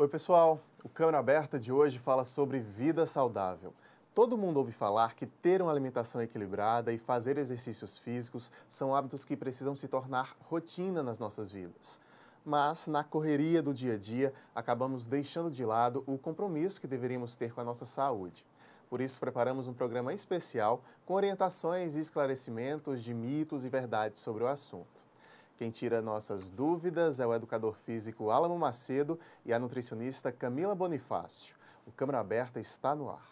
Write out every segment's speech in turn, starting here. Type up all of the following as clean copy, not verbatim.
Oi pessoal, o Câmara Aberta de hoje fala sobre vida saudável. Todo mundo ouve falar que ter uma alimentação equilibrada e fazer exercícios físicos são hábitos que precisam se tornar rotina nas nossas vidas. Mas, na correria do dia a dia, acabamos deixando de lado o compromisso que deveríamos ter com a nossa saúde. Por isso, preparamos um programa especial com orientações e esclarecimentos de mitos e verdades sobre o assunto. Quem tira nossas dúvidas é o educador físico Álamo Macedo e a nutricionista Camila Bonifácio. O Câmara Aberta está no ar.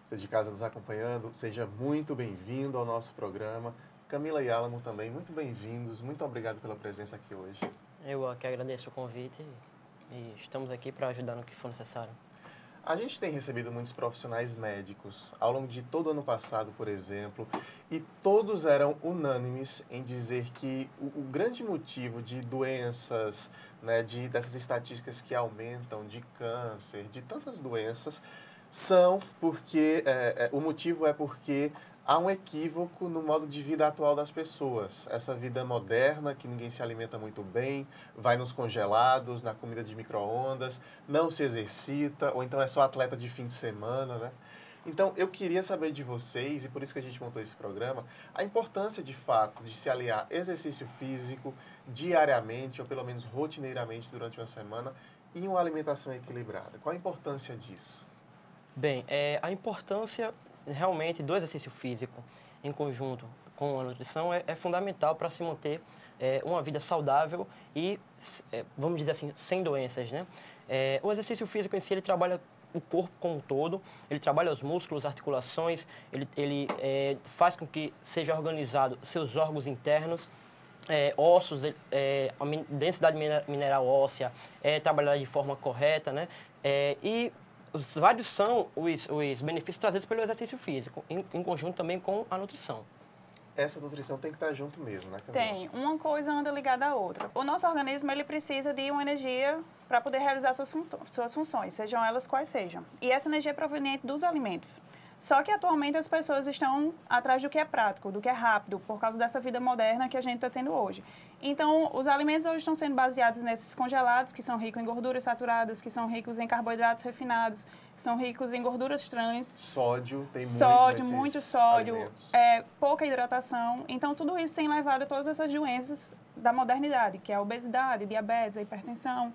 Você de casa nos acompanhando, seja muito bem-vindo ao nosso programa. Camila e Álamo também, muito bem-vindos. Muito obrigado pela presença aqui hoje. Eu que agradeço o convite e estamos aqui para ajudar no que for necessário. A gente tem recebido muitos profissionais médicos ao longo de todo o ano passado, por exemplo, e todos eram unânimes em dizer que o grande motivo de doenças, né, dessas estatísticas que aumentam, de câncer, de tantas doenças, são porque, o motivo é porque há um equívoco no modo de vida atual das pessoas. Essa vida moderna, que ninguém se alimenta muito bem, vai nos congelados, na comida de micro-ondas, não se exercita, ou então é só atleta de fim de semana, né? Então, eu queria saber de vocês, e por isso que a gente montou esse programa, a importância, de fato, de se aliar exercício físico diariamente, ou pelo menos rotineiramente durante uma semana, e uma alimentação equilibrada. Qual a importância disso? Bem, a importância realmente do exercício físico em conjunto com a nutrição é fundamental para se manter uma vida saudável e, vamos dizer assim, sem doenças, né? O exercício físico em si, ele trabalha o corpo como um todo, ele trabalha os músculos, articulações, ele faz com que seja organizado seus órgãos internos, ossos, a densidade mineral óssea é trabalhada de forma correta, né? E vários são os benefícios trazidos pelo exercício físico, em conjunto também com a nutrição. Essa nutrição tem que estar junto mesmo, né, Camila? Tem. Uma coisa anda ligada à outra. O nosso organismo, ele precisa de uma energia para poder realizar suas funções, sejam elas quais sejam. E essa energia é proveniente dos alimentos. Só que, atualmente, as pessoas estão atrás do que é prático, do que é rápido, por causa dessa vida moderna que a gente está tendo hoje. Então, os alimentos hoje estão sendo baseados nesses congelados, que são ricos em gorduras saturadas, que são ricos em carboidratos refinados, que são ricos em gorduras trans. Sódio, tem muito sódio, alimentos. Pouca hidratação. Então, tudo isso tem levado a todas essas doenças da modernidade, que é a obesidade, diabetes, a hipertensão.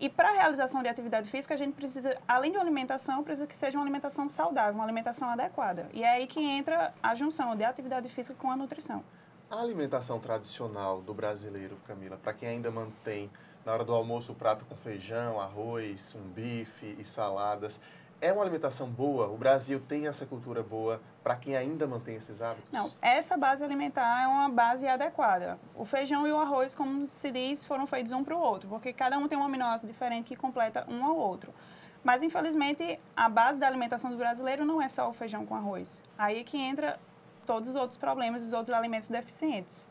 E para a realização de atividade física, a gente precisa, além de uma alimentação, precisa que seja uma alimentação saudável, uma alimentação adequada. E é aí que entra a junção de atividade física com a nutrição. A alimentação tradicional do brasileiro, Camila, para quem ainda mantém na hora do almoço o prato com feijão, arroz, um bife e saladas, é uma alimentação boa? O Brasil tem essa cultura boa para quem ainda mantém esses hábitos? Não, essa base alimentar é uma base adequada. O feijão e o arroz, como se diz, foram feitos um para o outro, porque cada um tem um aminoácido diferente que completa um ao outro. Mas, infelizmente, a base da alimentação do brasileiro não é só o feijão com arroz. Aí que entra todos os outros problemas, os outros alimentos deficientes.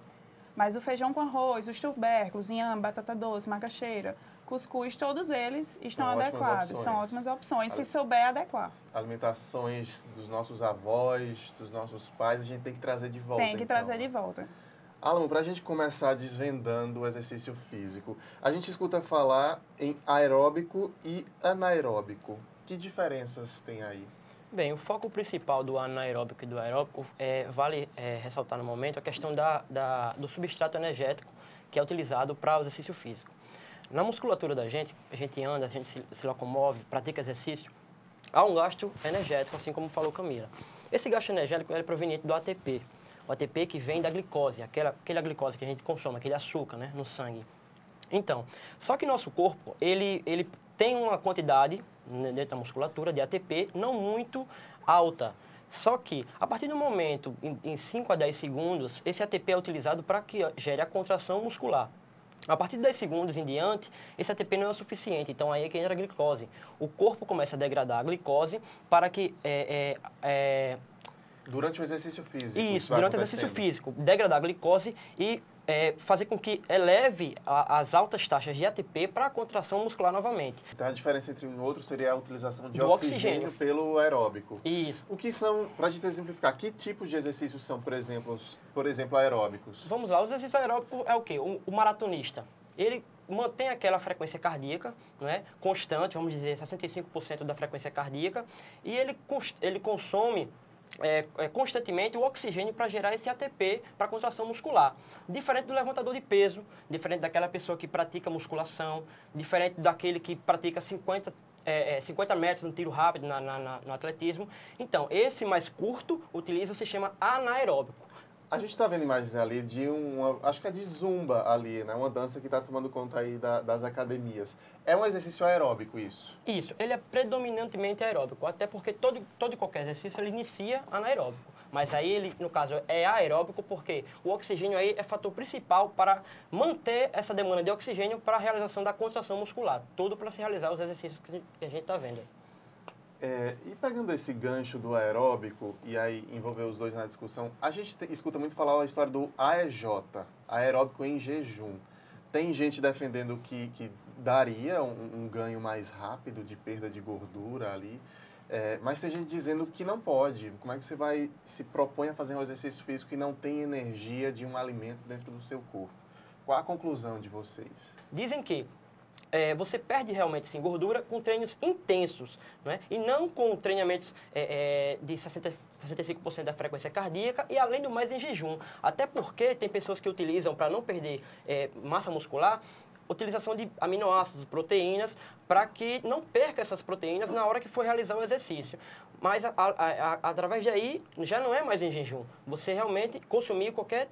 Mas o feijão com arroz, os tubérculos, inhame, batata doce, macaxeira, cuscuz, todos eles estão adequados. São ótimas opções, se souber adequar. Alimentações dos nossos avós, dos nossos pais, a gente tem que trazer de volta. Tem que trazer de volta. Álamo, para a gente começar desvendando o exercício físico, a gente escuta falar em aeróbico e anaeróbico. Que diferenças tem aí? Bem, o foco principal do anaeróbico e do aeróbico vale ressaltar no momento a questão do substrato energético que é utilizado para o exercício físico. Na musculatura da gente, a gente anda, a gente se locomove, pratica exercício, há um gasto energético, assim como falou Camila. Esse gasto energético é proveniente do ATP. O ATP que vem da glicose, aquela glicose que a gente consome, aquele açúcar, né, no sangue. Então, só que nosso corpo, ele tem uma quantidade dentro da musculatura de ATP não muito alta. Só que, a partir do momento, em 5 a 10 segundos, esse ATP é utilizado para que gere a contração muscular. A partir de 10 segundos em diante, esse ATP não é o suficiente, então aí é que entra a glicose. O corpo começa a degradar a glicose para que... Durante o exercício físico. Isso durante o exercício físico. Degradar a glicose e fazer com que eleve as altas taxas de ATP para a contração muscular novamente. Então, a diferença entre um e outro seria a utilização de Do oxigênio pelo aeróbico. Isso. O que são, para a gente exemplificar, que tipos de exercícios são, por exemplo, aeróbicos? Vamos lá, o exercício aeróbico é o quê? O maratonista, ele mantém aquela frequência cardíaca, né, constante, vamos dizer, 65% da frequência cardíaca, e ele consome constantemente o oxigênio para gerar esse ATP para contração muscular. Diferente do levantador de peso, diferente daquela pessoa que pratica musculação, diferente daquele que pratica 50 metros no tiro rápido no atletismo. Então, esse mais curto utiliza o sistema anaeróbico. A gente está vendo imagens ali de acho que é de zumba ali, né? Uma dança que está tomando conta aí das academias. É um exercício aeróbico isso? Isso, ele é predominantemente aeróbico, até porque todo e qualquer exercício ele inicia anaeróbico. Mas aí ele, no caso, é aeróbico porque o oxigênio aí é fator principal para manter essa demanda de oxigênio para a realização da contração muscular. Tudo para se realizar os exercícios que a gente está vendo aí. E pegando esse gancho do aeróbico, e aí envolver os dois na discussão, a gente escuta muito falar a história do AEJ, aeróbico em jejum. Tem gente defendendo que daria um ganho mais rápido de perda de gordura ali, mas tem gente dizendo que não pode. Como é que você se propõe a fazer um exercício físico e não tem energia de um alimento dentro do seu corpo? Qual a conclusão de vocês? Dizem que você perde realmente sim, gordura com treinos intensos, né? E não com treinamentos de 65% da frequência cardíaca e, além do mais, em jejum. Até porque tem pessoas que utilizam, para não perder massa muscular, utilização de aminoácidos, proteínas, para que não perca essas proteínas na hora que for realizar o exercício. Mas, através daí, já não é mais em jejum. Você realmente consumir qualquer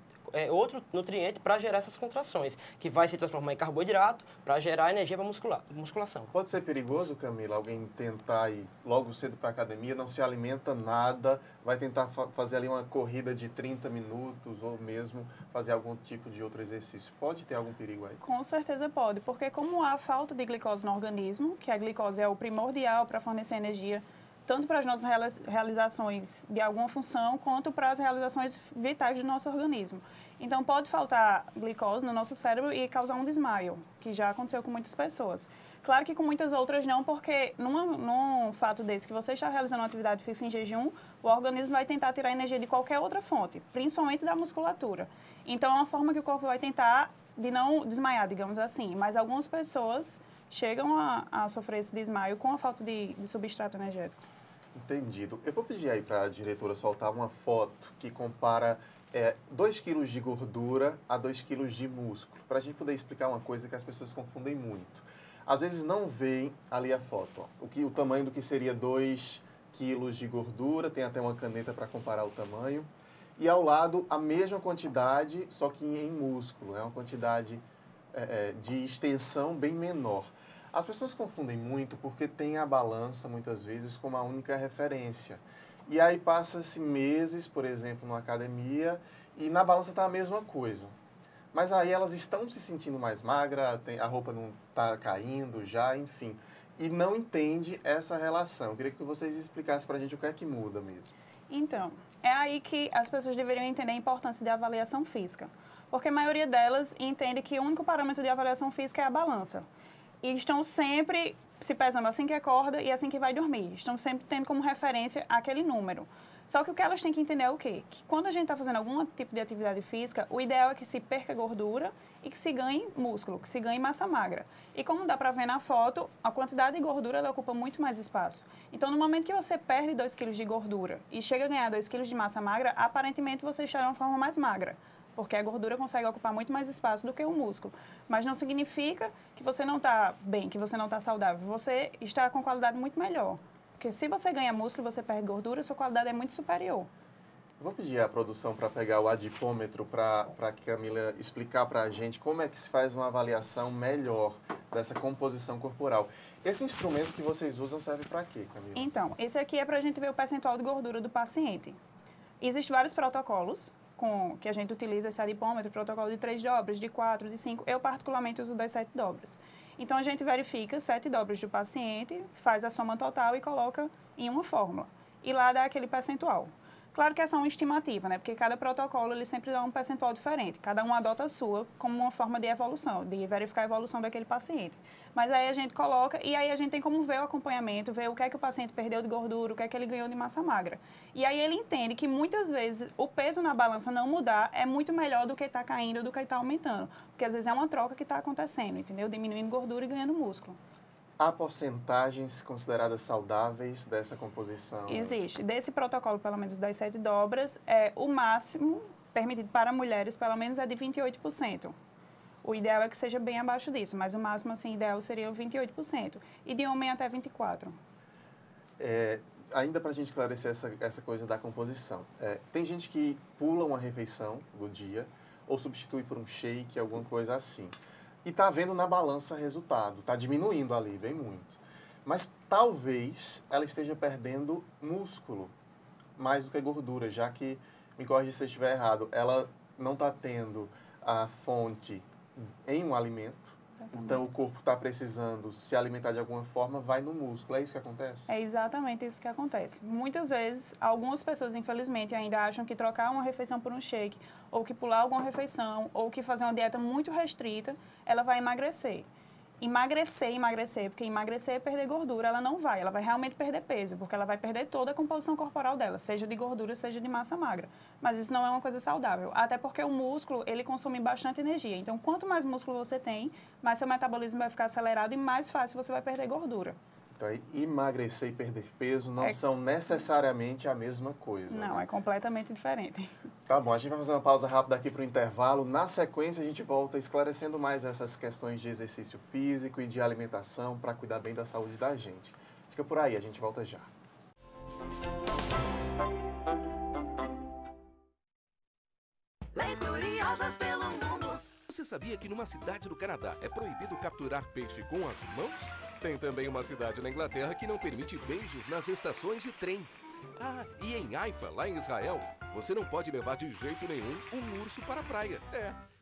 outro nutriente para gerar essas contrações, que vai se transformar em carboidrato para gerar energia para musculação. Pode ser perigoso, Camila, alguém tentar ir logo cedo para a academia, não se alimenta nada, vai tentar fazer ali uma corrida de 30 minutos ou mesmo fazer algum tipo de outro exercício. Pode ter algum perigo aí? Com certeza pode, porque como há falta de glicose no organismo, que a glicose é o primordial para fornecer energia, tanto para as nossas realizações de alguma função, quanto para as realizações vitais do nosso organismo. Então, pode faltar glicose no nosso cérebro e causar um desmaio, que já aconteceu com muitas pessoas. Claro que com muitas outras não, porque num fato desse, que você está realizando uma atividade física em jejum, o organismo vai tentar tirar energia de qualquer outra fonte, principalmente da musculatura. Então, é uma forma que o corpo vai tentar de não desmaiar, digamos assim. Mas algumas pessoas chegam a sofrer esse desmaio com a falta de substrato energético. Entendido. Eu vou pedir aí para a diretora soltar uma foto que compara 2 quilos de gordura a 2 quilos de músculo, para a gente poder explicar uma coisa que as pessoas confundem muito. Às vezes não veem ali a foto, ó, o tamanho do que seria 2 quilos de gordura, tem até uma caneta para comparar o tamanho, e ao lado a mesma quantidade, só que em músculo, é uma quantidade de extensão bem menor. As pessoas confundem muito porque tem a balança, muitas vezes, como a única referência. E aí passa-se meses, por exemplo, na academia, e na balança está a mesma coisa. Mas aí elas estão se sentindo mais magras, a roupa não está caindo já, enfim. E não entende essa relação. Eu queria que vocês explicassem para a gente o que é que muda mesmo. Então, é aí que as pessoas deveriam entender a importância da avaliação física. Porque a maioria delas entende que o único parâmetro de avaliação física é a balança. E estão sempre se pesando assim que acorda e assim que vai dormir. Estão sempre tendo como referência aquele número. Só que o que elas têm que entender é o quê? Que quando a gente está fazendo algum tipo de atividade física, o ideal é que se perca gordura e que se ganhe músculo, que se ganhe massa magra. E como dá para ver na foto, a quantidade de gordura ela ocupa muito mais espaço. Então, no momento que você perde 2 kg de gordura e chega a ganhar 2 kg de massa magra, aparentemente você está de uma forma mais magra, porque a gordura consegue ocupar muito mais espaço do que o músculo. Mas não significa que você não está bem, que você não está saudável. Você está com qualidade muito melhor. Porque se você ganha músculo e você perde gordura, sua qualidade é muito superior. Vou pedir à produção para pegar o adipômetro para a Camila explicar para a gente como é que se faz uma avaliação melhor dessa composição corporal. Esse instrumento que vocês usam serve para quê, Camila? Então, esse aqui é para a gente ver o percentual de gordura do paciente. Existem vários protocolos que a gente utiliza esse adipômetro, protocolo de 3 dobras, de 4, de 5. Eu, particularmente, uso das 7 dobras. Então, a gente verifica 7 dobras do paciente, faz a soma total e coloca em uma fórmula. E lá dá aquele percentual. Claro que é só uma estimativa, né? Porque cada protocolo ele sempre dá um percentual diferente. Cada um adota a sua como uma forma de evolução, de verificar a evolução daquele paciente. Mas aí a gente coloca, e aí a gente tem como ver o acompanhamento, ver o que é que o paciente perdeu de gordura, o que é que ele ganhou de massa magra. E aí ele entende que muitas vezes o peso na balança não mudar é muito melhor do que está caindo, do que está aumentando. Porque às vezes é uma troca que está acontecendo, entendeu? Diminuindo gordura e ganhando músculo. Há porcentagens consideradas saudáveis dessa composição? Existe. Desse protocolo, pelo menos das 7 dobras, o máximo permitido para mulheres, pelo menos, é de 28%. O ideal é que seja bem abaixo disso, mas o máximo, assim, ideal seria 28%. E de homem até 24%. Ainda para a gente esclarecer essa coisa da composição. Tem gente que pula uma refeição do dia ou substitui por um shake, alguma coisa assim. E está vendo na balança resultado, está diminuindo ali, bem muito. Mas talvez ela esteja perdendo músculo mais do que gordura, já que, me corrija se eu estiver errado, ela não está tendo a fonte em um alimento, então o corpo está precisando se alimentar de alguma forma, vai no músculo. É isso que acontece? É exatamente isso que acontece. Muitas vezes, algumas pessoas, infelizmente, ainda acham que trocar uma refeição por um shake, ou que pular alguma refeição, ou que fazer uma dieta muito restrita, ela vai emagrecer. Emagrecer, porque emagrecer é perder gordura, ela não vai. Ela vai realmente perder peso, porque ela vai perder toda a composição corporal dela, seja de gordura, seja de massa magra. Mas isso não é uma coisa saudável, até porque o músculo, ele consome bastante energia. Então, quanto mais músculo você tem, mais seu metabolismo vai ficar acelerado e mais fácil você vai perder gordura. Então, emagrecer e perder peso não são necessariamente a mesma coisa. Não, né? é completamente diferente. Tá bom, a gente vai fazer uma pausa rápida aqui para o intervalo. Na sequência, a gente volta esclarecendo mais essas questões de exercício físico e de alimentação para cuidar bem da saúde da gente. Fica por aí, a gente volta já. Leis curiosas pelo mundo. Você sabia que numa cidade do Canadá é proibido capturar peixe com as mãos? Tem também uma cidade na Inglaterra que não permite beijos nas estações de trem. Ah, e em Haifa, lá em Israel, você não pode levar de jeito nenhum um urso para a praia.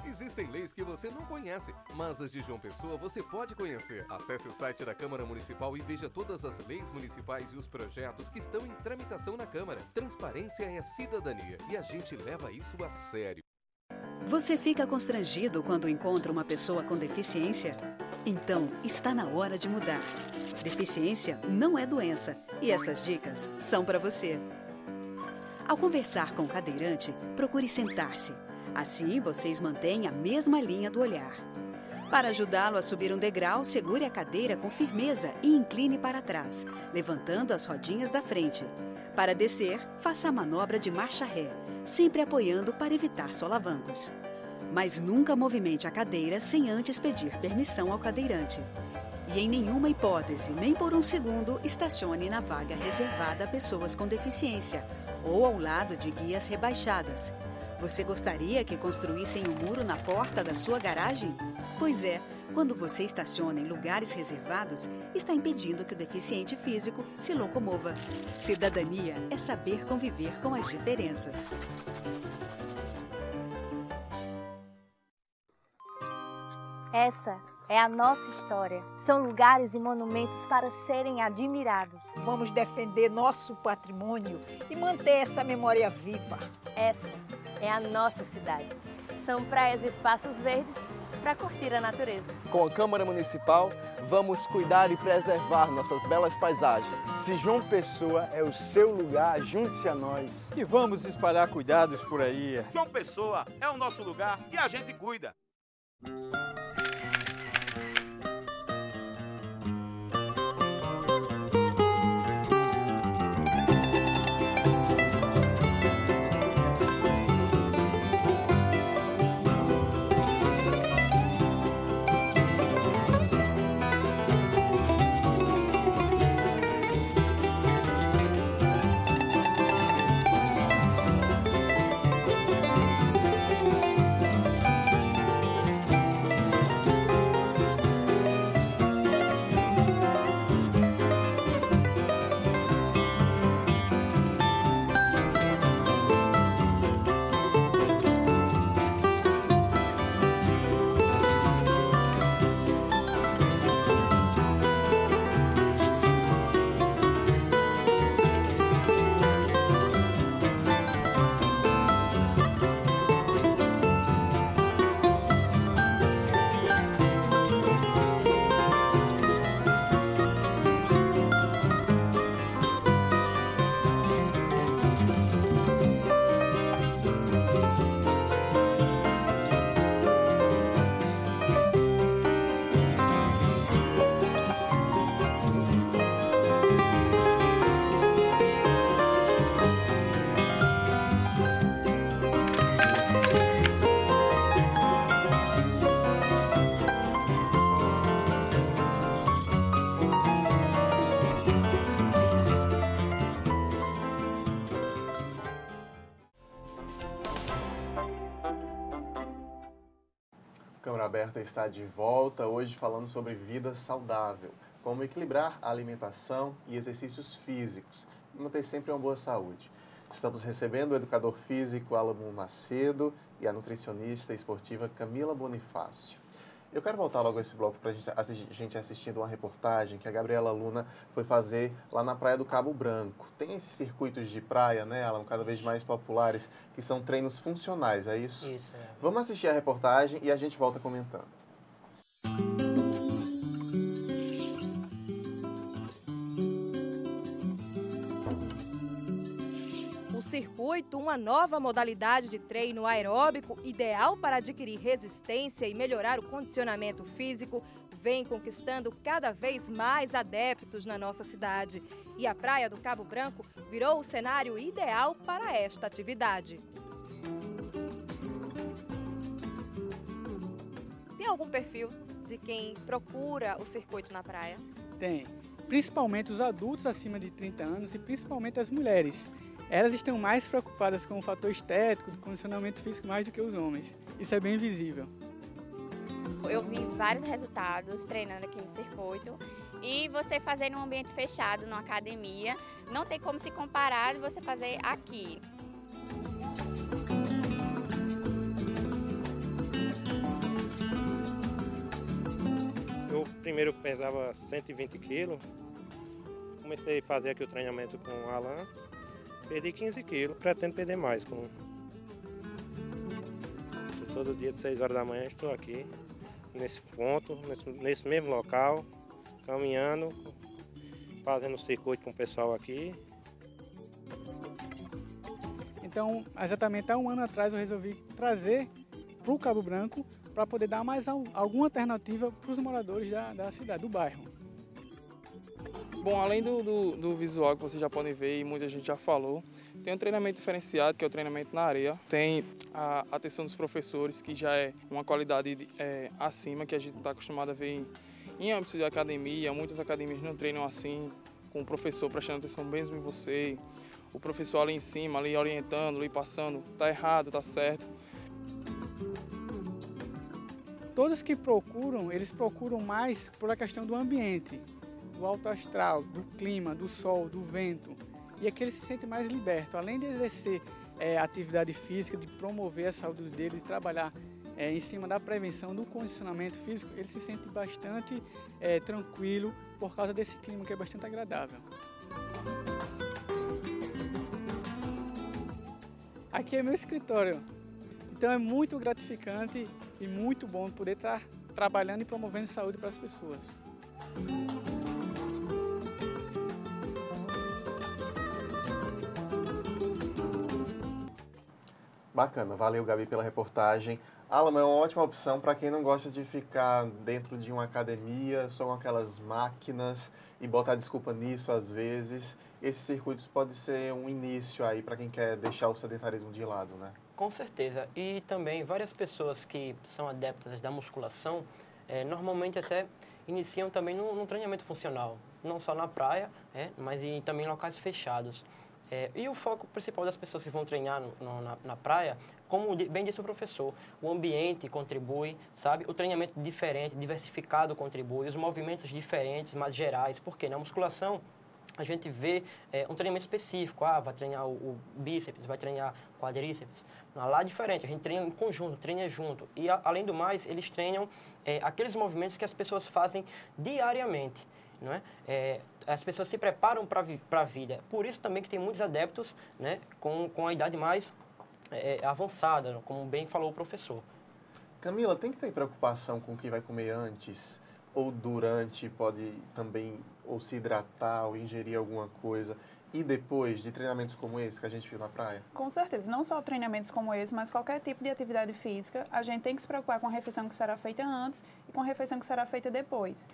Existem leis que você não conhece, mas as de João Pessoa você pode conhecer. Acesse o site da Câmara Municipal e veja todas as leis municipais e os projetos que estão em tramitação na Câmara. Transparência é cidadania e a gente leva isso a sério. Você fica constrangido quando encontra uma pessoa com deficiência? Então, está na hora de mudar. Deficiência não é doença e essas dicas são para você. Ao conversar com o cadeirante, procure sentar-se. Assim, vocês mantêm a mesma linha do olhar. Para ajudá-lo a subir um degrau, segure a cadeira com firmeza e incline para trás, levantando as rodinhas da frente. Para descer, faça a manobra de marcha ré, sempre apoiando para evitar solavancos. Mas nunca movimente a cadeira sem antes pedir permissão ao cadeirante. E em nenhuma hipótese, nem por um segundo, estacione na vaga reservada a pessoas com deficiência ou ao lado de guias rebaixadas. Você gostaria que construíssem um muro na porta da sua garagem? Pois é, quando você estaciona em lugares reservados, está impedindo que o deficiente físico se locomova. Cidadania é saber conviver com as diferenças. Essa é a nossa história. São lugares e monumentos para serem admirados. Vamos defender nosso patrimônio e manter essa memória viva. Essa é a nossa cidade. São praias e espaços verdes para curtir a natureza. Com a Câmara Municipal, vamos cuidar e preservar nossas belas paisagens. Se João Pessoa é o seu lugar, junte-se a nós. E vamos espalhar cuidados por aí. João Pessoa é o nosso lugar e a gente cuida. Câmara Aberta está de volta, hoje falando sobre vida saudável, como equilibrar a alimentação e exercícios físicos e manter sempre uma boa saúde. Estamos recebendo o educador físico Álamo Macedo e a nutricionista esportiva Camila Bonifácio. Eu quero voltar logo a esse bloco para a gente assistindo uma reportagem que a Gabriela Luna foi fazer lá na Praia do Cabo Branco. Tem esses circuitos de praia, né, Álamo, cada vez mais populares, que são treinos funcionais, é isso? Isso, é. Vamos assistir a reportagem e a gente volta comentando. Circuito, uma nova modalidade de treino aeróbico ideal para adquirir resistência e melhorar o condicionamento físico, vem conquistando cada vez mais adeptos na nossa cidade. E a Praia do Cabo Branco virou o cenário ideal para esta atividade. Tem algum perfil de quem procura o circuito na praia? Tem, principalmente os adultos acima de 30 anos e principalmente as mulheres. Elas estão mais preocupadas com o fator estético, do condicionamento físico, mais do que os homens. Isso é bem visível. Eu vi vários resultados treinando aqui no circuito e você fazer num ambiente fechado, numa academia, não tem como se comparar de você fazer aqui. Eu primeiro pesava 120 quilos, comecei a fazer aqui o treinamento com o Alan. Perdi 15 quilos, pretendo perder mais. Todo dia de 6 horas da manhã estou aqui, nesse ponto, nesse mesmo local, caminhando, fazendo circuito com o pessoal aqui. Então, exatamente há um ano atrás eu resolvi trazer para o Cabo Branco para poder dar mais alguma alternativa para os moradores da cidade, do bairro. Bom, além do visual que vocês já podem ver e muita gente já falou, tem um treinamento diferenciado, que é o treinamento na areia. Tem a atenção dos professores, que já é uma qualidade acima, que a gente está acostumado a ver em âmbito de academia. Muitas academias não treinam assim, com o professor prestando atenção mesmo em você, o professor ali em cima, ali orientando, ali passando, tá errado, tá certo. Todos que procuram, eles procuram mais por a questão do ambiente, do alto astral, do clima, do sol, do vento. E aqui ele se sente mais liberto. Além de exercer atividade física, de promover a saúde dele, de trabalhar em cima da prevenção do condicionamento físico, ele se sente bastante tranquilo por causa desse clima que é bastante agradável. Aqui é meu escritório, então é muito gratificante e muito bom poder estar trabalhando e promovendo saúde para as pessoas. Bacana, valeu Gabi pela reportagem. Álamo é uma ótima opção para quem não gosta de ficar dentro de uma academia, só com aquelas máquinas e botar desculpa nisso às vezes. Esses circuitos podem ser um início aí para quem quer deixar o sedentarismo de lado, né? Com certeza. E também várias pessoas que são adeptas da musculação, normalmente até iniciam também no treinamento funcional, não só na praia, mas também em locais fechados. E o foco principal das pessoas que vão treinar na praia, como bem disse o professor, o ambiente contribui, sabe? O treinamento diferente, diversificado contribui, os movimentos diferentes, mais gerais, porque na musculação a gente vê um treinamento específico, vai treinar o bíceps, vai treinar quadríceps. Lá é diferente, a gente treina em conjunto, treina junto. E além do mais, eles treinam aqueles movimentos que as pessoas fazem diariamente. Não é? As pessoas se preparam para a vida. Por isso também que tem muitos adeptos, né, com a idade mais avançada, como bem falou o professor. Camila, tem que ter preocupação com o que vai comer antes ou durante, pode também ou se hidratar ou ingerir alguma coisa e depois de treinamentos como esse que a gente viu na praia? Com certeza, não só treinamentos como esse, mas qualquer tipo de atividade física, a gente tem que se preocupar com a refeição que será feita antes e com a refeição que será feita depois.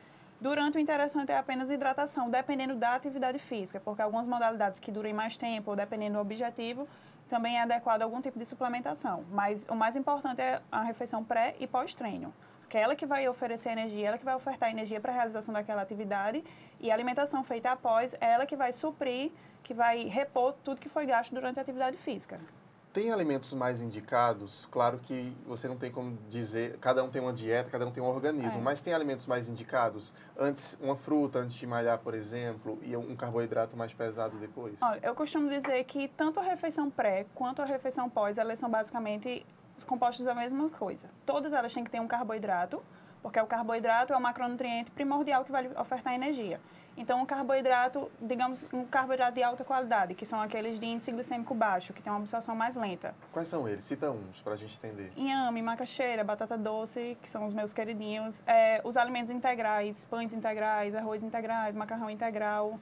Durante, o interessante é apenas hidratação, dependendo da atividade física, porque algumas modalidades que durem mais tempo, ou dependendo do objetivo, também é adequado a algum tipo de suplementação. Mas o mais importante é a refeição pré e pós-treino, porque é ela que vai oferecer energia, ela que vai ofertar energia para a realização daquela atividade, e a alimentação feita após é ela que vai suprir, que vai repor tudo que foi gasto durante a atividade física. Tem alimentos mais indicados? Claro que você não tem como dizer, cada um tem uma dieta, cada um tem um organismo, mas tem alimentos mais indicados? Antes, uma fruta antes de malhar, por exemplo, e um carboidrato mais pesado depois? Olha, eu costumo dizer que tanto a refeição pré quanto a refeição pós, elas são basicamente compostas da mesma coisa. Todas elas têm que ter um carboidrato, porque o carboidrato é o macronutriente primordial que vai ofertar energia. Então, um carboidrato, digamos, um carboidrato de alta qualidade, que são aqueles de índice glicêmico baixo, que tem uma absorção mais lenta. Quais são eles? Cita uns, para a gente entender. Inhame, macaxeira, batata doce, que são os meus queridinhos. Os alimentos integrais, pães integrais, arroz integrais, macarrão integral.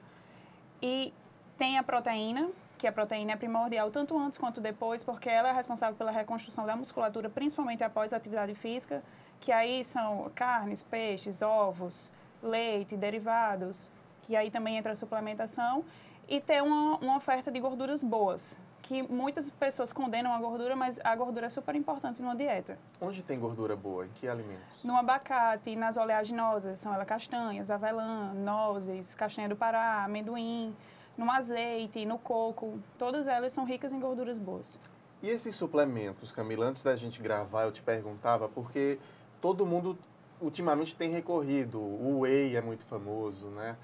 E tem a proteína, que a proteína é primordial tanto antes quanto depois, porque ela é responsável pela reconstrução da musculatura, principalmente após a atividade física, que aí são carnes, peixes, ovos, leite, derivados, que aí também entra a suplementação, e ter uma oferta de gorduras boas, que muitas pessoas condenam a gordura, mas a gordura é super importante numa dieta. Onde tem gordura boa? Em que alimentos? No abacate, nas oleaginosas, são elas castanhas, avelã, nozes, castanha do Pará, amendoim, no azeite, no coco, todas elas são ricas em gorduras boas. E esses suplementos, Camila, antes da gente gravar, eu te perguntava, porque todo mundo ultimamente tem recorrido, o whey é muito famoso, né?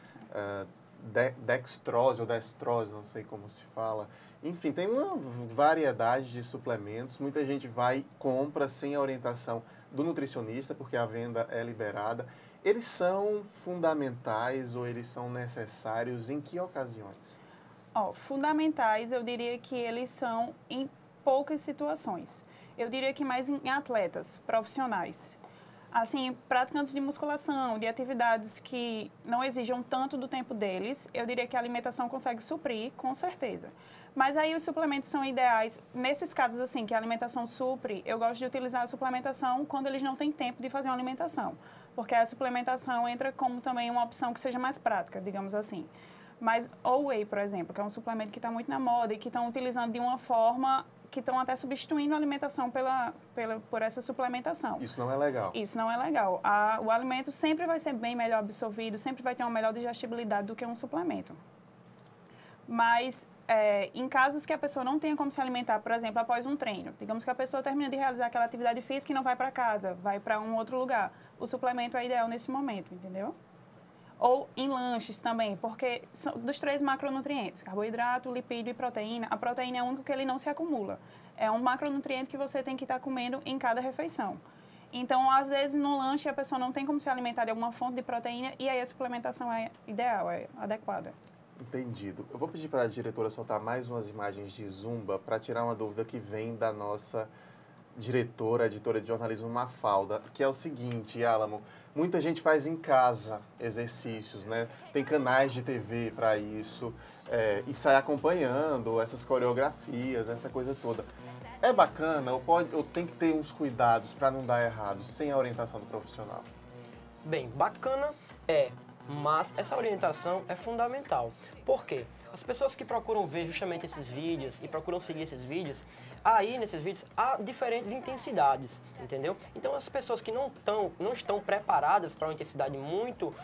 Dextrose ou destrose, não sei como se fala. Enfim, tem uma variedade de suplementos. Muita gente vai, compra sem a orientação do nutricionista, porque a venda é liberada. Eles são fundamentais ou eles são necessários em que ocasiões? Fundamentais, eu diria que eles são em poucas situações. Eu diria que mais em atletas profissionais. Assim, praticantes de musculação, de atividades que não exijam tanto do tempo deles, eu diria que a alimentação consegue suprir, com certeza. Mas aí os suplementos são ideais. Nesses casos, assim, que a alimentação supre, eu gosto de utilizar a suplementação quando eles não têm tempo de fazer uma alimentação. Porque a suplementação entra como também uma opção que seja mais prática, digamos assim. Mas o whey, por exemplo, que é um suplemento que está muito na moda e que estão utilizando de uma forma que estão até substituindo a alimentação por essa suplementação. Isso não é legal. Isso não é legal. O alimento sempre vai ser bem melhor absorvido, sempre vai ter uma melhor digestibilidade do que um suplemento. Mas, em casos que a pessoa não tenha como se alimentar, por exemplo, após um treino, digamos que a pessoa termina de realizar aquela atividade física e não vai para casa, vai para um outro lugar, o suplemento é ideal nesse momento, entendeu? Ou em lanches também, porque são dos 3 macronutrientes, carboidrato, lipídio e proteína. A proteína é o único que ele não se acumula. É um macronutriente que você tem que estar comendo em cada refeição. Então, às vezes, no lanche, a pessoa não tem como se alimentar de alguma fonte de proteína e aí a suplementação é ideal, é adequada. Entendido. Eu vou pedir para a diretora soltar mais umas imagens de Zumba para tirar uma dúvida que vem da nossa diretora, editora de jornalismo Mafalda, que é o seguinte, Álamo, muita gente faz em casa exercícios, né? Tem canais de TV para isso, e sai acompanhando essas coreografias, essa coisa toda. É bacana ou tem que ter uns cuidados para não dar errado, sem a orientação do profissional? Bem, bacana mas essa orientação é fundamental. Por quê? As pessoas que procuram ver justamente esses vídeos e procuram seguir esses vídeos, aí nesses vídeos há diferentes intensidades, entendeu? Então as pessoas que não estão preparadas para uma intensidade muito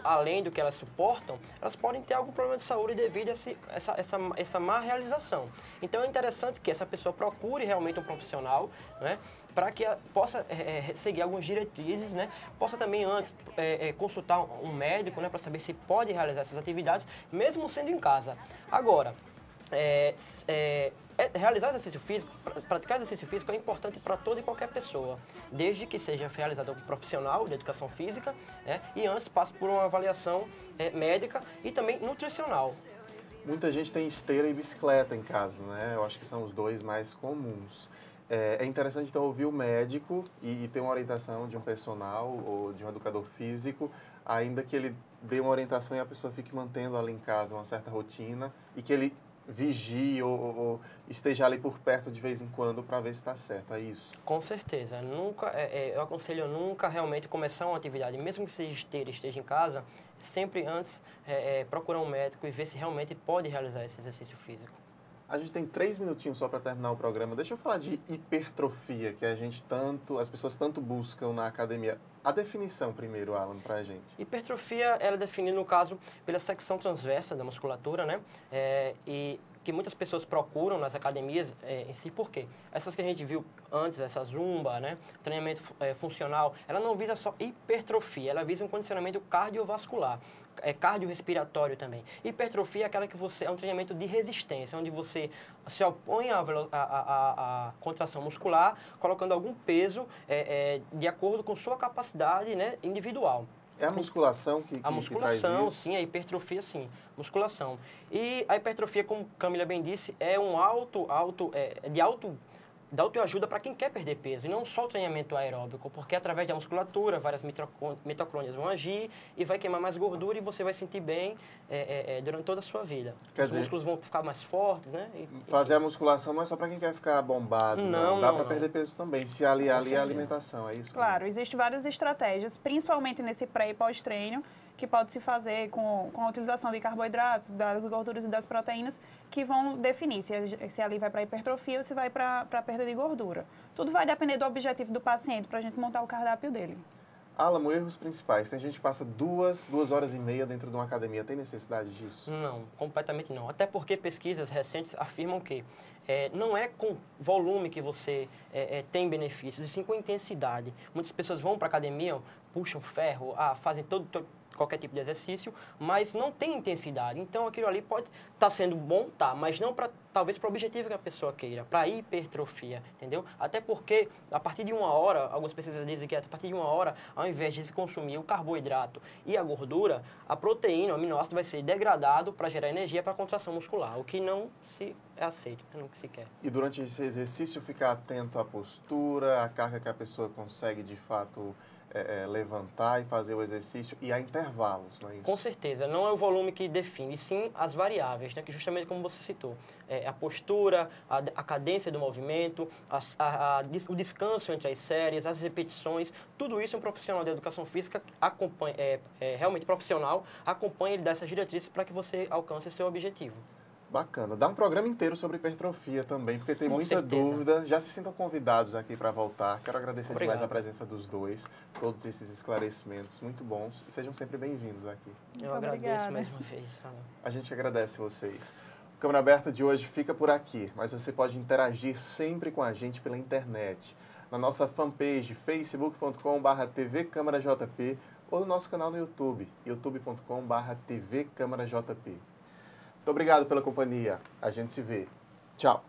além do que elas suportam, elas podem ter algum problema de saúde devido a essa má realização. Então é interessante que essa pessoa procure realmente um profissional, né? Para que possa seguir algumas diretrizes, né? Possa também antes consultar um médico, né? Para saber se pode realizar essas atividades, mesmo sendo em casa. Agora, realizar exercício físico, praticar exercício físico é importante para toda e qualquer pessoa, desde que seja realizado por um profissional de educação física, né? E antes passe por uma avaliação médica e também nutricional. Muita gente tem esteira e bicicleta em casa, né? Eu acho que são os 2 mais comuns. É interessante, então, ouvir o médico e ter uma orientação de um personal ou de um educador físico, ainda que ele dê uma orientação e a pessoa fique mantendo ali em casa uma certa rotina e que ele vigie ou esteja ali por perto de vez em quando para ver se está certo, é isso? Com certeza. Eu aconselho nunca realmente começar uma atividade, mesmo que seja esteja em casa, sempre antes procurar um médico e ver se realmente pode realizar esse exercício físico. A gente tem 3 minutinhos só para terminar o programa. Deixa eu falar de hipertrofia, que as pessoas tanto buscam na academia. A definição primeiro, Alan, para a gente. Hipertrofia, ela é definida, no caso, pela secção transversa da musculatura, né? E que muitas pessoas procuram nas academias em si, por quê? Essas que a gente viu antes, essa zumba, né, treinamento funcional, ela não visa só hipertrofia, ela visa um condicionamento cardiovascular, cardiorrespiratório também. Hipertrofia é aquela que é um treinamento de resistência, onde você se opõe à contração muscular, colocando algum peso de acordo com sua capacidade, né, individual. É a musculação que A musculação, traz isso? sim, a hipertrofia, sim. Musculação. E a hipertrofia, como Camila bem disse, é de autoajuda para quem quer perder peso, e não só o treinamento aeróbico, porque através da musculatura, várias mitocôndrias vão agir e vai queimar mais gordura e você vai sentir bem durante toda a sua vida. Os músculos vão ficar mais fortes, né? Fazer a musculação não é só para quem quer ficar bombado, não. Dá para perder peso também, se aliar ali à alimentação, é isso? Claro, existem várias estratégias, principalmente nesse pré e pós-treino, que pode se fazer com a utilização de carboidratos, das gorduras e das proteínas, que vão definir se ali vai para hipertrofia ou se vai para perda de gordura. Tudo vai depender do objetivo do paciente para a gente montar o cardápio dele. Álamo, erros principais. Tem gente que passa 2 horas e meia dentro de uma academia. Tem necessidade disso? Não, completamente não. Até porque pesquisas recentes afirmam que não é com volume que você tem benefícios, e sim com intensidade. Muitas pessoas vão para a academia, puxam ferro, fazem qualquer tipo de exercício, mas não tem intensidade. Então, aquilo ali pode estar sendo bom, mas não talvez para o objetivo que a pessoa queira, para hipertrofia, entendeu? Até porque, a partir de 1 hora, algumas pesquisas dizem que a partir de 1 hora, ao invés de se consumir o carboidrato e a gordura, a proteína, o aminoácido vai ser degradado para gerar energia para a contração muscular, o que não se é aceito, não se quer. E durante esse exercício, ficar atento à postura, à carga que a pessoa consegue, de fato, levantar e fazer o exercício, e a intervalos, não é isso? Com certeza, não é o volume que define, sim as variáveis, né, que justamente como você citou, a postura, a cadência do movimento, o descanso entre as séries, as repetições, tudo isso um profissional de educação física acompanha, realmente profissional, acompanha e dá essas diretrizes para que você alcance seu objetivo. Bacana. Dá um programa inteiro sobre hipertrofia também, porque tem muita dúvida. Já se sintam convidados aqui para voltar. Quero agradecer demais a presença dos dois, todos esses esclarecimentos muito bons. E sejam sempre bem-vindos aqui. Eu agradeço mais uma vez. A gente agradece vocês. O Câmara Aberta de hoje fica por aqui, mas você pode interagir sempre com a gente pela internet. Na nossa fanpage, facebook.com/tvcâmarajp, ou no nosso canal no YouTube, youtube.com/tvcâmarajp. Muito obrigado pela companhia. A gente se vê. Tchau.